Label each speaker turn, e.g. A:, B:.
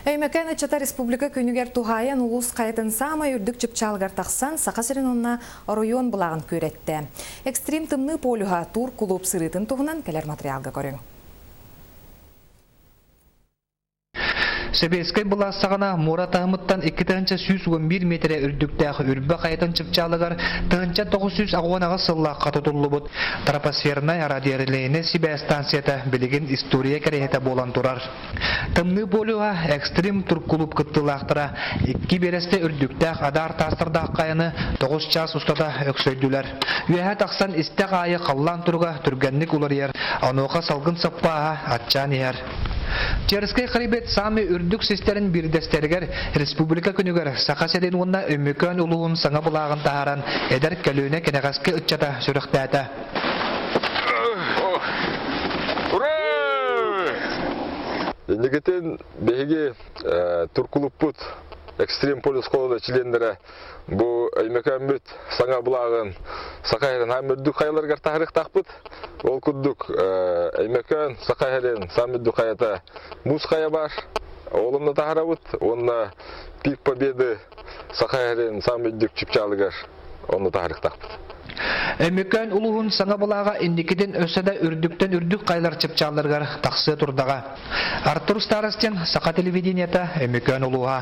A: Өймөкән Чата Республика күнігер тухайын улус қайтын сама үрдік чыпчалғар тақсан сақасырын онна оройон бұлағын көретті. Экстрим тымны полюға тур клуб сырытын туғынан кәлер материалға көрің.
B: Себескай бұласағына Мурат Ахмыттан 2-111 метре үрдіктәғі үрбі қайтын чыпчалығар 900 ағуанаға сыллаққа тұтылы бұд. Тропосферна радиорелейіне Сибе станцията білеген история кәрехеті болан тұрар. Тымны болуға экстрим тур клуб күттілақтыра 2 бересте үрдіктәғ адар тастырдақ қайыны 9 час ұстада өксөйділер. Үйәхәт ақсан істәқ айы қаллан тұрға түргенлік олар ер, ануға салғын саппаға атчан ер. Черскай қарибет сами үрдік сестерін бірдестергер республика күнігер сақасерен онна өмекөн ұлуын саңа бұлағын тағаран әдір кәлуіне кенеғасқы үтчата сүріқтәті.
C: Ендігітен бәйге туркулуп бұд экстрим полис қолыда чилендері бұл өмекөн бүт саңа бұлағын сақайырын һәм үрдік қайларғар тағырық тақпыд. Ол күддік өмекөн сақайырын сам үрдік қайата мұз қая бар. Олымны тағырабыд, онына пик победы сақайырын сам үрдік чүпчалығар. Оны тағырық тақпыд.
B: Өмекөн улуғын саңа бұлаға индикеден өседі үрдіктен үрдік қайлар чыпчалырғар тақсы тұрдаға. Артур Старостен, Сақа телевидениета, Өмекөн улуға.